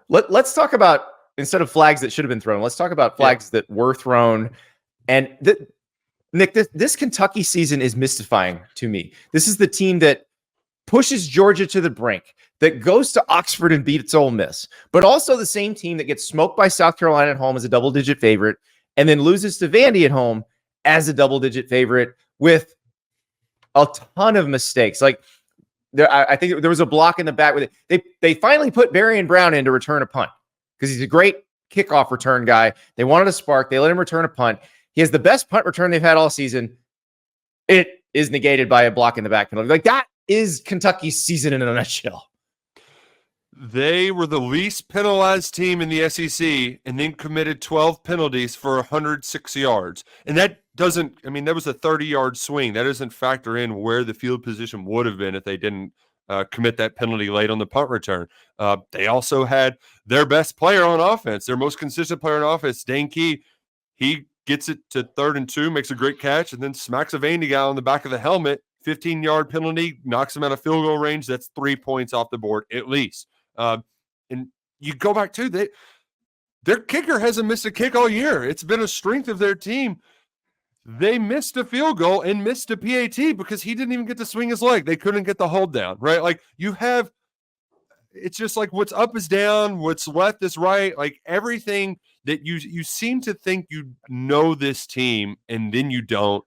let's talk about, instead of flags that should have been thrown, let's talk about flags that were thrown. And Nick, this Kentucky season is mystifying to me. This is the team that pushes Georgia to the brink, that goes to Oxford and beats Ole Miss, but also the same team that gets smoked by South Carolina at home as a double-digit favorite and then loses to Vandy at home as a double-digit favorite with a ton of mistakes. Like, I think there was a block in the back with it. They finally put Barry and Brown in to return a punt because he's a great kickoff return guy. They wanted a spark. They let him return a punt. He has the best punt return they've had all season. It is negated by a block in the back penalty. Like, that is Kentucky's season in a nutshell. They were the least penalized team in the SEC and then committed 12 penalties for 106 yards. And that doesn't, I mean, that was a 30-yard swing. That doesn't factor in where the field position would have been if they didn't commit that penalty late on the punt return. They also had their best player on offense, their most consistent player on offense, Dane Key. He gets it to 3rd and 2, makes a great catch, and then smacks a Vandy guy on the back of the helmet. 15-yard penalty, knocks him out of field goal range. That's 3 points off the board at least. And you go back to their kicker hasn't missed a kick all year. It's been a strength of their team. They missed a field goal and missed a PAT because he didn't even get to swing his leg. They couldn't get the hold down, right? Like, it's just like what's up is down, what's left is right. Like, everything that you seem to think you know this team, and then you don't.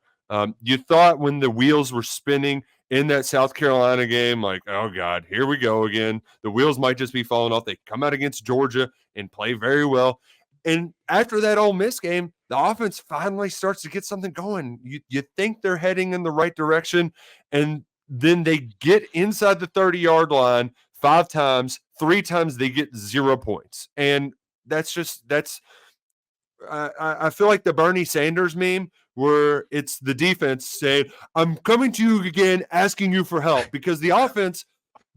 You thought when the wheels were spinning in that South Carolina game, like, oh, God, here we go again. The wheels might just be falling off. They come out against Georgia and play very well. And after that Ole Miss game, the offense finally starts to get something going. You think they're heading in the right direction, and then they get inside the 30-yard line 5 times. 3 times they get 0 points. And I feel like the Bernie Sanders meme where it's the defense saying, I'm coming to you again, asking you for help, because the offense,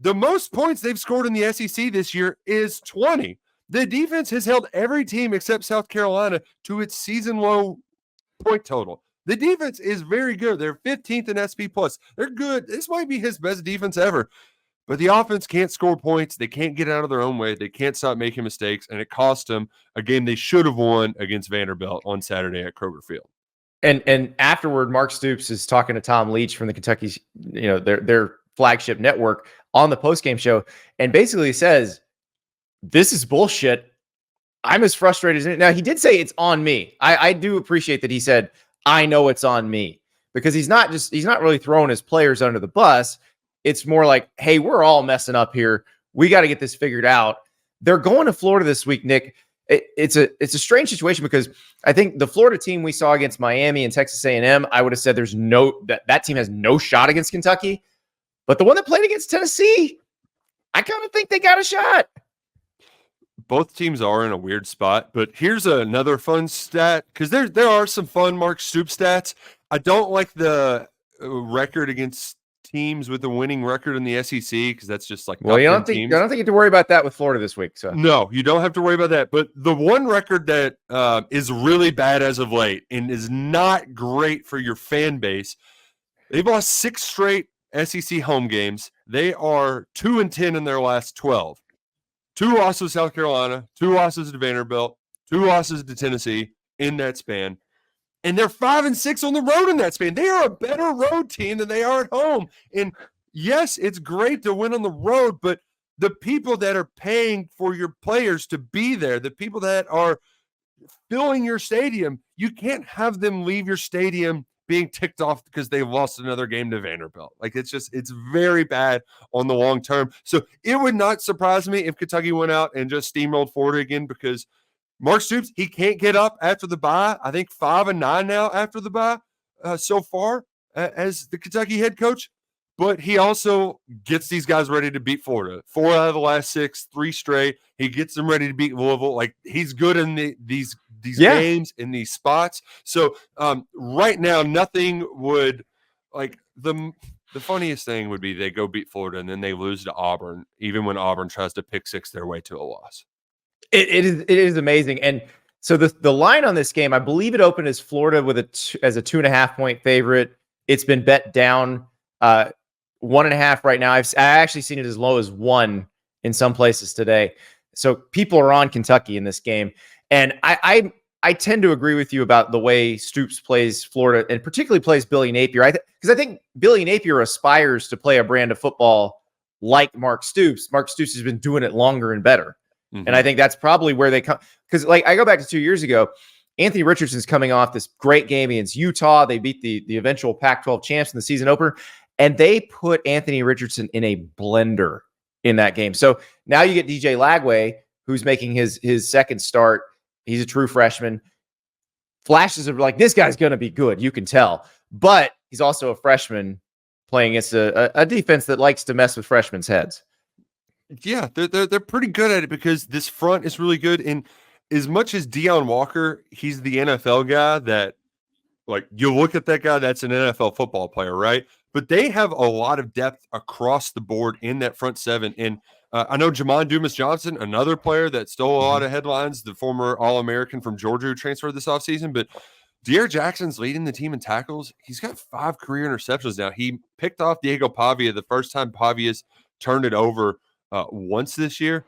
the most points they've scored in the SEC this year is 20. The defense has held every team except South Carolina to its season low point total. The defense is very good. They're 15th in SP+. They're good. This might be his best defense ever. But the offense can't score points. They can't get out of their own way. They can't stop making mistakes, and it cost them a game they should have won against Vanderbilt on Saturday at Kroger Field. And afterward, Mark Stoops is talking to Tom Leach from the Kentucky, their flagship network on the postgame show, and basically says, this is bullshit. I'm as frustrated as it. Now, he did say it's on me. I do appreciate that he said, I know it's on me, because he's not really throwing his players under the bus. It's more like, hey, we're all messing up here. We got to get this figured out. They're going to Florida this week, Nick. It's a strange situation, because I think the Florida team we saw against Miami and Texas A&M, I would have said that team has no shot against Kentucky. But the one that played against Tennessee, I kind of think they got a shot. Both teams are in a weird spot, but here's another fun stat, because there are some fun Mark Stoops stats. I don't like the record against teams with a winning record in the SEC, because that's just like, well, I don't think you have to worry about that with Florida this week. So no, you don't have to worry about that. But the one record that is really bad as of late and is not great for your fan base, they've lost 6 straight SEC home games. They are 2-10 in their last 12. 2 losses to South Carolina, 2 losses to Vanderbilt, 2 losses to Tennessee in that span. And they're 5-6 on the road in that span. They are a better road team than they are at home. And yes, it's great to win on the road, but the people that are paying for your players to be there, the people that are filling your stadium, you can't have them leave your stadium being ticked off because they lost another game to Vanderbilt. Like, it's very bad on the long term. So it would not surprise me if Kentucky went out and just steamrolled Florida again, because Mark Stoops, he can't get up after the bye. I think 5-9 now after the bye so far as the Kentucky head coach. But he also gets these guys ready to beat Florida. 4 out of the last 6, 3 straight. He gets them ready to beat Louisville. Like, he's good in these games, in these spots. So right now, nothing would, like, the funniest thing would be they go beat Florida and then they lose to Auburn, even when Auburn tries to pick 6 their way to a loss. It is amazing. And so the line on this game, I believe it opened as Florida as a 2.5-point favorite. It's been bet down 1.5 right now. I actually seen it as low as 1 in some places today. So people are on Kentucky in this game. And I tend to agree with you about the way Stoops plays Florida and particularly plays Billy Napier. Because I think Billy Napier aspires to play a brand of football like Mark Stoops. Mark Stoops has been doing it longer and better. And I think that's probably where they come. Because like I go back to 2 years ago, Anthony Richardson's coming off this great game against Utah. They beat the eventual Pac-12 champs in the season opener. And they put Anthony Richardson in a blender in that game. So now you get DJ Lagway, who's making his second start. He's a true freshman. Flashes of like, this guy's going to be good. You can tell. But he's also a freshman playing against a defense that likes to mess with freshmen's heads. Yeah, they're pretty good at it because this front is really good. And as much as Deion Walker, he's the NFL guy that, like, you look at that guy, that's an NFL football player, right? But they have a lot of depth across the board in that front seven. And I know Jamon Dumas-Johnson, another player that stole a lot of headlines, the former All-American from Georgia who transferred this offseason. But De'Aaron Jackson's leading the team in tackles. He's got 5 career interceptions now. He picked off Diego Pavia the first time Pavia's turned it over once this year.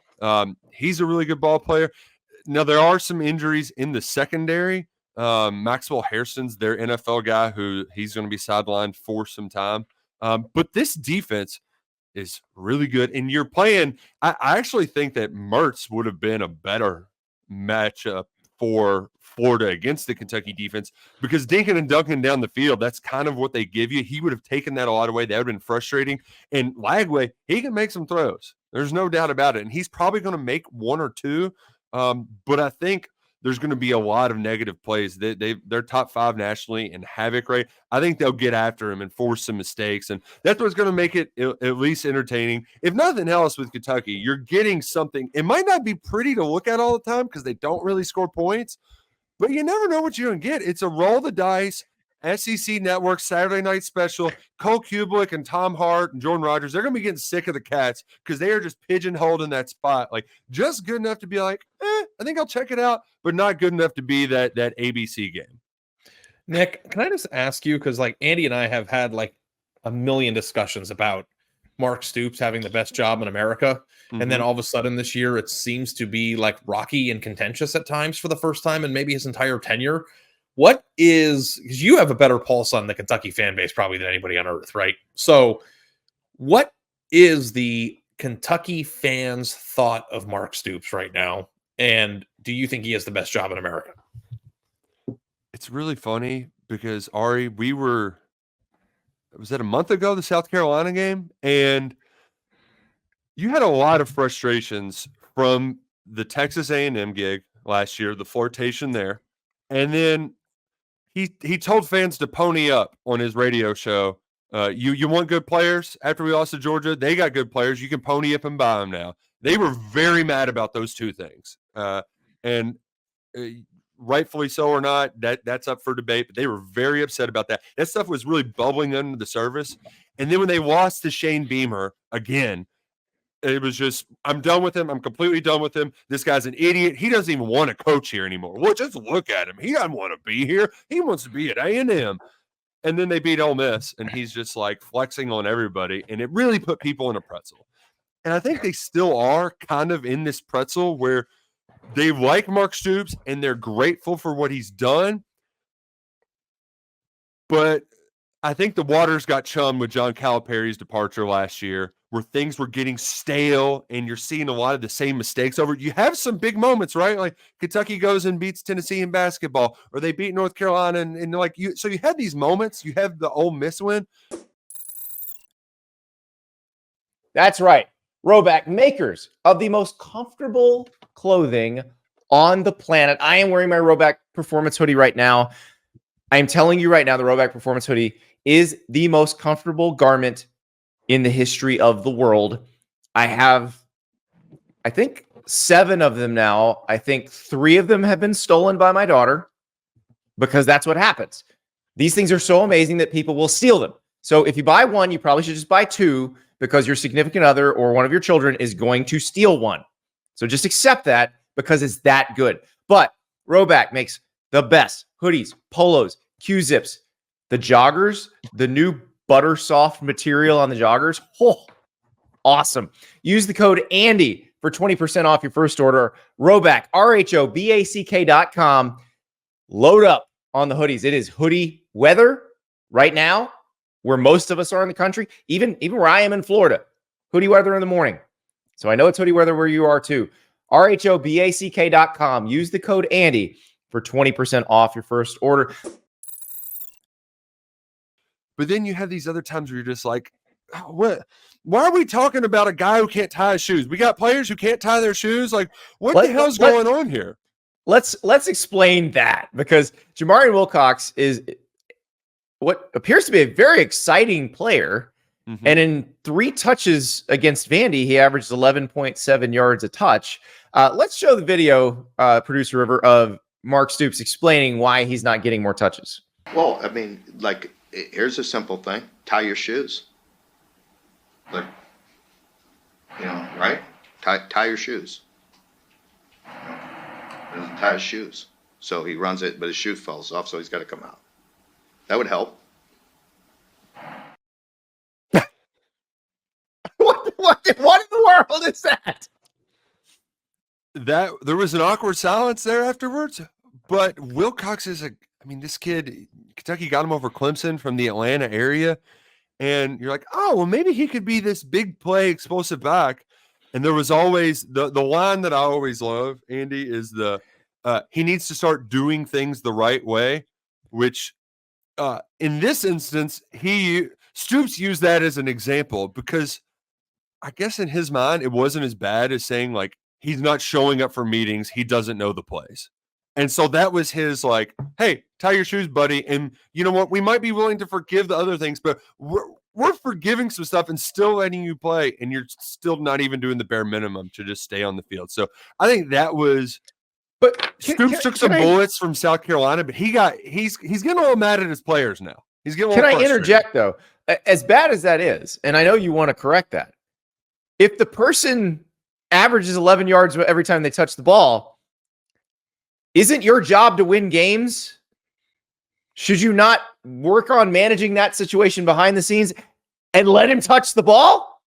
He's a really good ball player. Now, there are some injuries in the secondary. Maxwell Harrison's their NFL guy who he's going to be sidelined for some time. But this defense is really good. And you're playing, I actually think that Mertz would have been a better matchup for Florida against the Kentucky defense because Dinkin and Duncan down the field, that's kind of what they give you. He would have taken that a lot away. That would have been frustrating. And Lagway, he can make some throws. There's no doubt about it. And he's probably going to make 1 or 2. But I think there's going to be a lot of negative plays. They're top 5 nationally in havoc rate. I think they'll get after him and force some mistakes. And that's what's going to make it at least entertaining. If nothing else with Kentucky, you're getting something. It might not be pretty to look at all the time because they don't really score points, but you never know what you're going to get. It's a roll the dice. SEC Network Saturday night special. Cole Kublik and Tom Hart and Jordan Rogers, they're going to be getting sick of the Cats because they are just pigeonholed in that spot. Like, just good enough to be like, I think I'll check it out, but not good enough to be that ABC game. Nick, can I just ask you, because like Andy and I have had like a million discussions about Mark Stoops having the best job in America. And then all of a sudden this year, it seems to be like rocky and contentious at times for the first time in maybe his entire tenure. What is, because you have a better pulse on the Kentucky fan base probably than anybody on earth, right? So what is the Kentucky fans' thought of Mark Stoops right now? And do you think he has the best job in America? It's really funny because, Ari, was that a month ago, the South Carolina game? And you had a lot of frustrations from the Texas A&M gig last year, the flirtation there. And then he told fans to pony up on his radio show. You want good players? After we lost to Georgia, they got good players. You can pony up and buy them now. They were very mad about those two things. And rightfully so or not, that's up for debate, but they were very upset about that. That stuff was really bubbling under the surface. And then when they lost to Shane Beamer again, it was just, I'm done with him. I'm completely done with him. This guy's an idiot. He doesn't even want to coach here anymore. Well, just look at him. He doesn't want to be here. He wants to be at A&M. And then they beat Ole Miss, and he's just like flexing on everybody. And it really put people in a pretzel. And I think they still are kind of in this pretzel where they like Mark Stoops and they're grateful for what he's done. But I think the waters got chummed with John Calipari's departure last year, where things were getting stale and you're seeing a lot of the same mistakes over. You have some big moments, right? Like Kentucky goes and beats Tennessee in basketball, or they beat North Carolina, and like you. So you had these moments. You have the Ole Miss win. That's right. Roback, makers of the most comfortable clothing on the planet. I am wearing my Roback Performance hoodie right now. I am telling you right now, the Roback Performance hoodie is the most comfortable garment in the history of the world. I have, I think, 7 of them now. I think 3 of them have been stolen by my daughter because that's what happens. These things are so amazing that people will steal them. So if you buy one, you probably should just buy 2 because your significant other or one of your children is going to steal one. So just accept that because it's that good. But Roback makes the best hoodies, polos, Q-zips, the joggers, the new butter soft material on the joggers. Oh, awesome. Use the code Andy for 20% off your first order. Roback, RHOBACK.com. Load up on the hoodies. It is hoodie weather right now, where most of us are in the country, even where I am in Florida. Hoodie weather in the morning. So I know it's hoodie weather where you are too. RHOBACK.com. Use the code Andy for 20% off your first order. But then you have these other times where you're just like, oh, what? Why are we talking about a guy who can't tie his shoes? We got players who can't tie their shoes. Like, what the hell's going on here? Let's explain that, because Jamari Wilcox is what appears to be a very exciting player. Mm-hmm. And in 3 touches against Vandy, he averaged 11.7 yards a touch. Let's show the video, Producer River, of Mark Stoops explaining why he's not getting more touches. Well, I mean, like, here's a simple thing. Tie your shoes. Like, you know, right? Tie your shoes. Doesn't tie his shoes. So he runs it, but his shoe falls off, so he's got to come out. That would help. What in the world is that? That there was an awkward silence there afterwards, but Wilcox is this kid, Kentucky got him over Clemson from the Atlanta area, and you're like, oh, well, maybe he could be this big play explosive back. And there was always the line that I always love, Andy, is he needs to start doing things the right way, which in this instance, Stoops used that as an example, because I guess in his mind, it wasn't as bad as saying, like, he's not showing up for meetings, he doesn't know the plays. And so that was his, like, hey, tie your shoes, buddy. And you know what? We might be willing to forgive the other things, but we're forgiving some stuff and still letting you play, and you're still not even doing the bare minimum to just stay on the field. So I think that was – but Stoops took some bullets from South Carolina, but he's getting a little mad at his players now. He's getting a little frustrated. Interject, though? As bad as that is, and I know you want to correct that, if the person averages 11 yards every time they touch the ball, isn't your job to win games? Should you not work on managing that situation behind the scenes and let him touch the ball?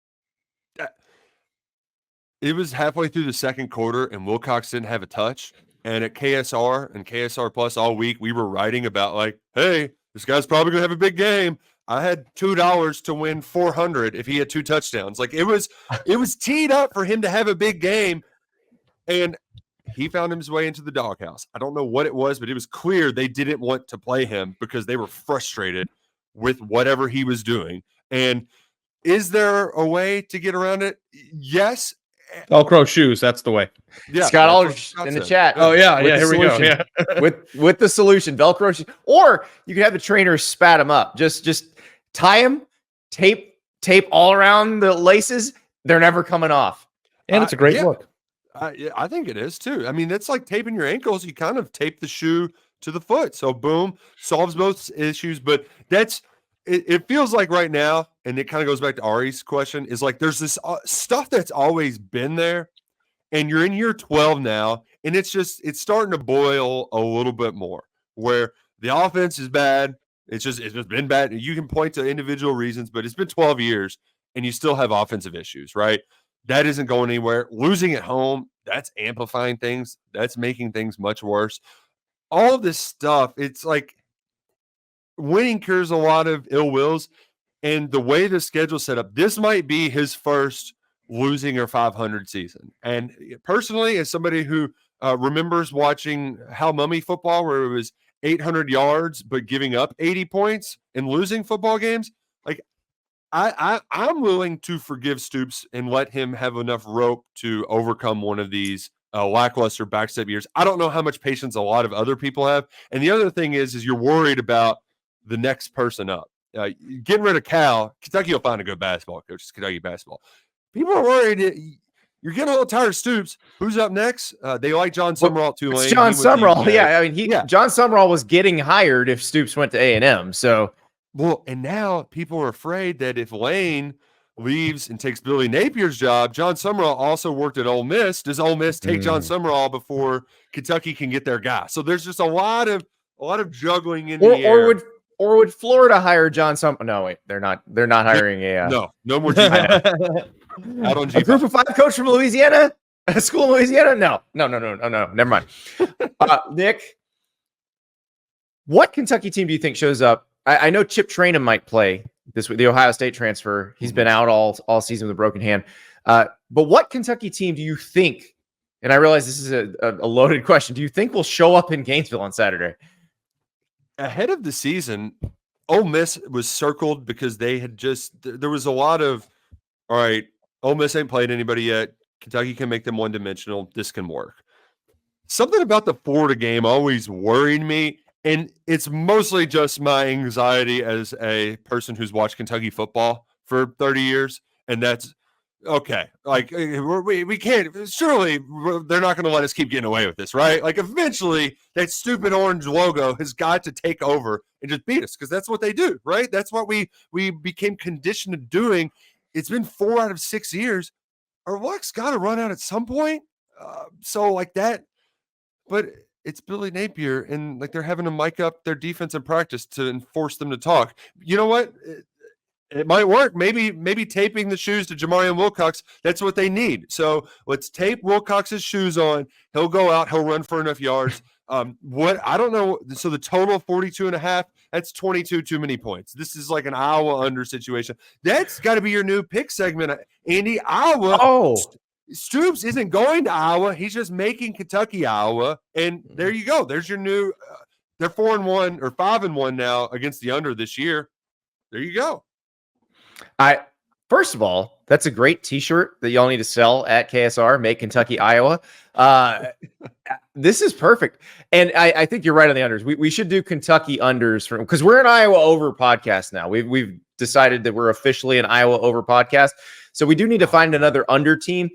It was halfway through the second quarter, and Wilcox didn't have a touch. And at KSR and KSR Plus all week, we were writing about, like, hey, this guy's probably going to have a big game. I had $2 to win 400 if he had 2 touchdowns. Like, it was teed up for him to have a big game, and he found his way into the doghouse. I don't know what it was, but it was clear they didn't want to play him because they were frustrated with whatever he was doing. And is there a way to get around it? Yes. Velcro shoes, that's the way. Yeah, Scott Aldrich in the chat. Oh yeah, here we go. Yeah, with the solution, Velcro shoes, or you can have the trainer spat him up. Just tie him, tape all around the laces. They're never coming off, and it's a great look. I think it is too. I mean, it's like taping your ankles. You kind of tape the shoe to the foot, so boom, solves both issues. But it feels like right now, and it kind of goes back to Ari's question, is like there's this stuff that's always been there, and you're in year 12 now, and it's starting to boil a little bit more, where the offense is bad. It's just been bad. You can point to individual reasons, but it's been 12 years, and you still have offensive issues, right? That isn't going anywhere. Losing at home, that's amplifying things. That's making things much worse. All of this stuff, it's like winning cures a lot of ill wills, and the way the schedule's set up, this might be his first losing or 500 season. And personally, as somebody who remembers watching How Mummy football, where it was 800 yards but giving up 80 points and losing football games, like I'm willing to forgive Stoops and let him have enough rope to overcome one of these lackluster backstep years. I don't know how much patience a lot of other people have. And the other thing is you're worried about the next person up. Getting rid of Cal, Kentucky will find a good basketball coach. It's Kentucky basketball. People are worried you're getting a little tired of Stoops. Who's up next? They like John Summerall at Tulane. It's John Summerall. Yeah, I mean, John Summerall was getting hired if Stoops went to A&M. So, well, and now people are afraid that if Lane leaves and takes Billy Napier's job, John Summerall also worked at Ole Miss. Does Ole Miss take John Summerall before Kentucky can get their guy? So there's just a lot of juggling in the air. Or would Florida hire John Summerall? No, wait, they're not hiring no more. Out on A group of 5 coach from Louisiana? A school in Louisiana? No. Never mind. Nick, what Kentucky team do you think shows up? I know Chip Trainum might play this week, the Ohio State transfer. He's been out all season with a broken hand. But what Kentucky team do you think, and I realize this is a loaded question, do you think will show up in Gainesville on Saturday? Ahead of the season, Ole Miss was circled because they had there was a lot of, all right, Ole Miss ain't played anybody yet. Kentucky can make them one-dimensional. This can work. Something about the Florida game always worried me, and it's mostly just my anxiety as a person who's watched Kentucky football for 30 years, and that's okay. Like, we can't, surely they're not going to let us keep getting away with this, right? Like, eventually that stupid orange logo has got to take over and just beat us, because that's what they do, right? That's what we became conditioned to doing. It's been 4 out of 6 years. Our luck's got to run out at some point. So like that, but it's Billy Napier, and like they're having to mic up their defense in practice to enforce them to talk. You know what? It might work. Maybe taping the shoes to Jamari Wilcox, that's what they need. So let's tape Wilcox's shoes on. He'll go out. He'll run for enough yards. What I don't know. So the total 42.5, that's 22 too many points. This is like an Iowa under situation. That's got to be your new pick segment, Andy. Iowa. Oh, Stoops isn't going to Iowa. He's just making Kentucky Iowa. And there you go. There's your new, they're 4-1 or 5-1 now against the under this year. There you go. First of all, that's a great t-shirt that y'all need to sell at KSR, Make Kentucky Iowa. This is perfect. And I think you're right on the unders. We should do Kentucky unders because we're an Iowa over podcast now. We've decided that we're officially an Iowa over podcast. So we do need to find another under team.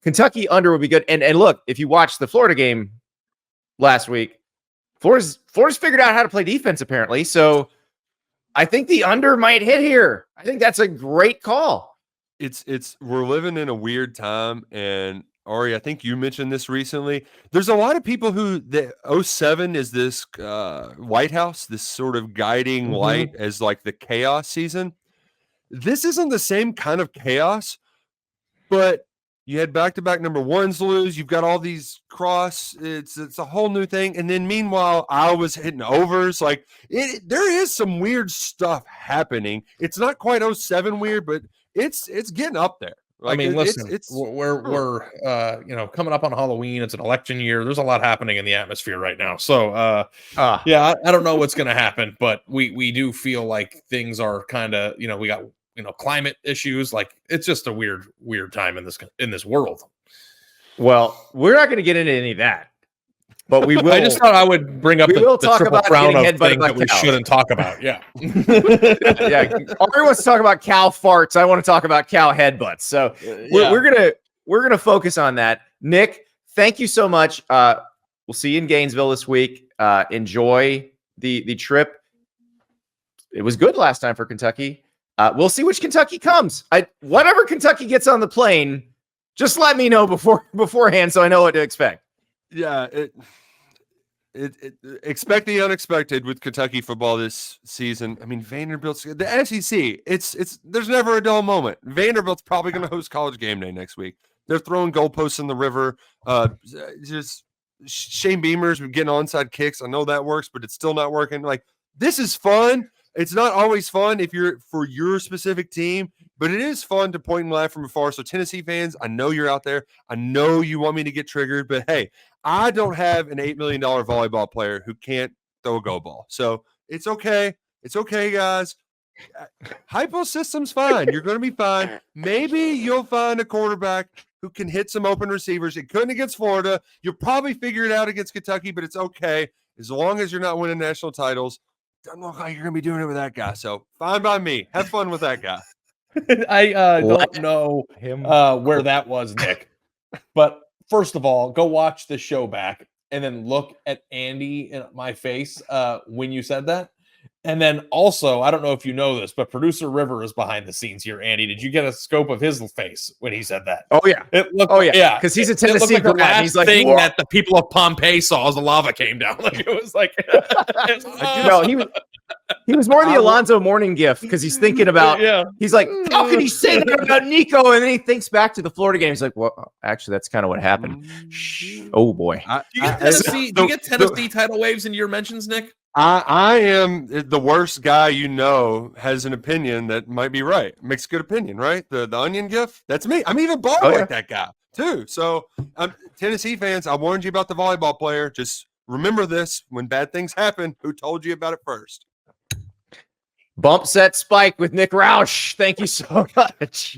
Kentucky under would be good. And look, if you watched the Florida game last week, Florida's figured out how to play defense apparently. So I think the under might hit here. I think that's a great call. We're living in a weird time, and Ari, I think you mentioned this recently. There's a lot of people who the 07 is this White House, this sort of guiding light as like the chaos season. This isn't the same kind of chaos, but you had back-to-back number ones lose. You've got all these cross. It's a whole new thing. And then meanwhile, Iowa's hitting overs. Like there is some weird stuff happening. It's not quite 07 weird, but it's getting up there. Like, I mean, listen, we're coming up on Halloween. It's an election year. There's a lot happening in the atmosphere right now. So yeah, I don't know what's going to happen, but we do feel like things are kind of, we got climate issues. Like it's just a weird time in this world. Well, we're not going to get into any of that, but we will. I just thought I would bring up the talk triple about crown of headbutted thing by that we cows. shouldn't talk about. Yeah. Yeah. Ari wants to talk about cow farts. I want to talk about cow headbutts. So we're gonna focus on that. Nick, thank you so much. We'll see you in Gainesville this week. Enjoy the trip. It was good last time for Kentucky. We'll see which Kentucky comes. Whatever Kentucky gets on the plane, just let me know beforehand so I know what to expect. Yeah, expect the unexpected with Kentucky football this season. I mean, Vanderbilt's the SEC. It's there's never a dull moment. Vanderbilt's probably going to host College Game Day next week. They're throwing goalposts in the river. Just Shane Beamer's getting onside kicks. I know that works, but it's still not working. Like this is fun. It's not always fun if you're for your specific team, but it is fun to point and laugh from afar. So Tennessee fans, I know you're out there. I know you want me to get triggered, but hey, I don't have an $8 million volleyball player who can't throw a go ball. So it's okay. It's okay, guys. Hypo system's fine. You're going to be fine. Maybe you'll find a quarterback who can hit some open receivers. It couldn't against Florida. You'll probably figure it out against Kentucky, but it's okay as long as you're not winning national titles. Doesn't look like you're going to be doing it with that guy. So fine by me. Have fun with that guy. I don't know where that was, Nick. But first of all, go watch the show back and then look at Andy in my face when you said that. And then also, I don't know if you know this, but producer River is behind the scenes here. Andy, did you get a scope of his face when he said that? Oh yeah, yeah, because he's a Tennessee like grad. The He's like, thing whoa. that the people of Pompeii saw as the lava came down. Like it was like, No, He was more the Alonzo Mourning gift because he's thinking about. He's like, how can he say that about Nico? And then he thinks back to the Florida game. He's like, well, actually, that's kind of what happened. Shh. Oh boy. Do you get Tennessee tidal waves in your mentions, Nick? I am the worst guy has an opinion that might be right. Makes a good opinion, right? The onion gift, that's me. I'm even bald like that guy too. So Tennessee fans, I warned you about the volleyball player. Just remember this: when bad things happen, who told you about it first? Bump set spike with Nick Roush. Thank you so much.